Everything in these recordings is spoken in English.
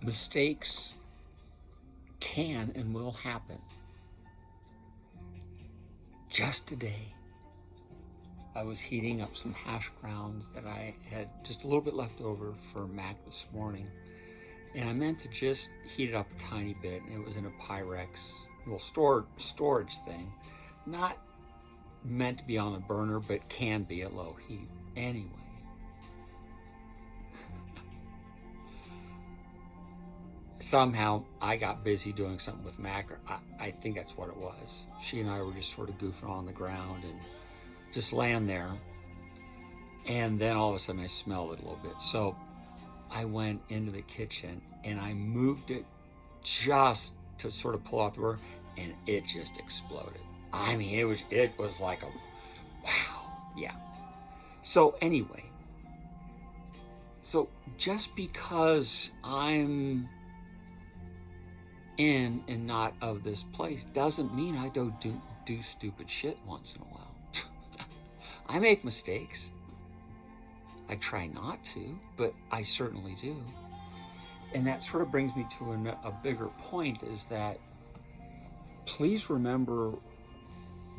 Mistakes can and will happen. Just today, I was heating up some hash browns that I had just a little bit left over for Mac this morning. And I meant to just heat it up a tiny bit. And it was in a Pyrex little storage thing. Not meant to be on the burner, but can be at low heat. Anyway. Somehow I got busy doing something with Mac. I think that's what it was. She and I were just sort of goofing on the ground and just laying there. And then all of a sudden I smelled it a little bit. So I went into the kitchen and I moved it just to sort of pull out the burner, and it just exploded. I mean, it was like a wow. Yeah. So anyway, so just because I'm in and not of this place doesn't mean I don't do stupid shit once in a while. I make mistakes. I try not to, but I certainly do. And that sort of brings me to a bigger point, is that please remember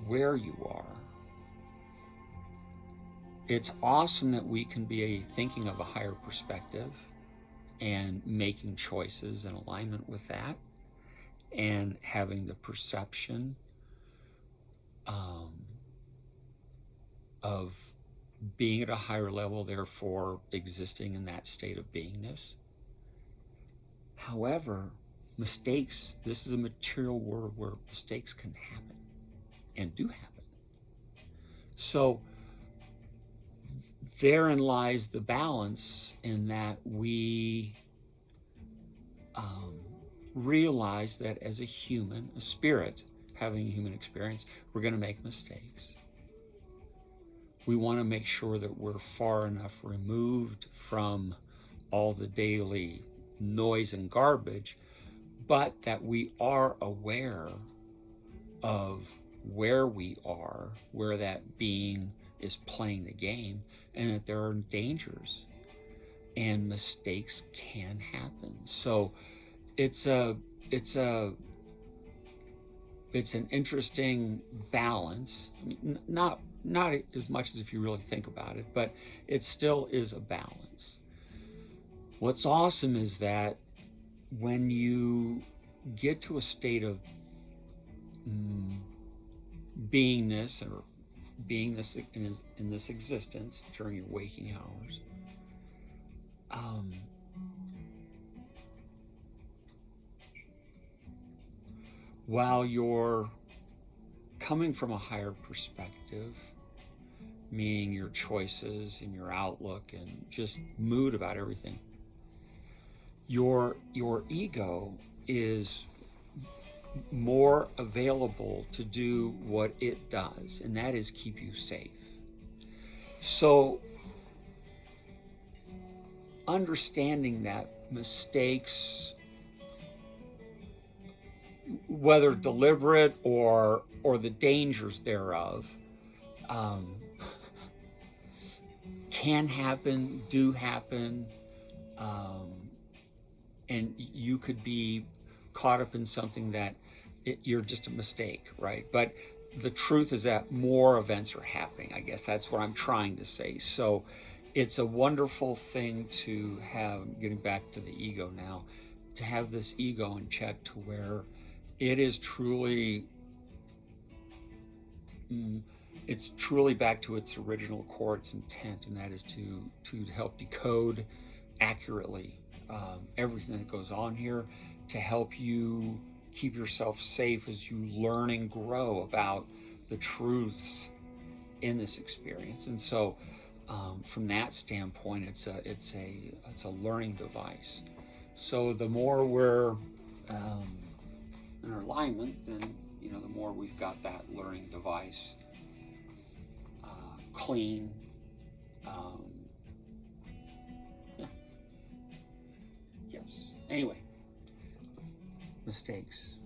where you are. It's awesome that we can be thinking of a higher perspective and making choices in alignment with that, and having the perception of being at a higher level, therefore existing in that state of beingness. However, mistakes, this is a material world where mistakes can happen and do happen. So therein lies the balance, in that we realize that as a human, a spirit having a human experience, we're going to make mistakes. We want to make sure that we're far enough removed from all the daily noise and garbage, but that we are aware of where we are, where that being is playing the game, and that there are dangers and mistakes can happen. So it's an interesting balance. I mean, not as much as if you really think about it, but it still is a balance. What's awesome is that when you get to a state of beingness, or beingness in this existence during your waking hours, while you're coming from a higher perspective, meaning your choices and your outlook and just mood about everything, your ego is more available to do what it does, and that is keep you safe. So understanding that mistakes, whether deliberate or the dangers thereof, can happen, do happen, and you could be caught up in something that you're just a mistake, right? But the truth is that more events are happening. I guess that's what I'm trying to say. So it's a wonderful thing to have, getting back to the ego now, to have this ego in check, to where it is truly, it's truly back to its original core, its intent, and that is to help decode accurately everything that goes on here, to help you keep yourself safe as you learn and grow about the truths in this experience. And so from that standpoint, it's a learning device. So the more we're in alignment, then the more we've got that learning device clean. Yes. Anyway, mistakes.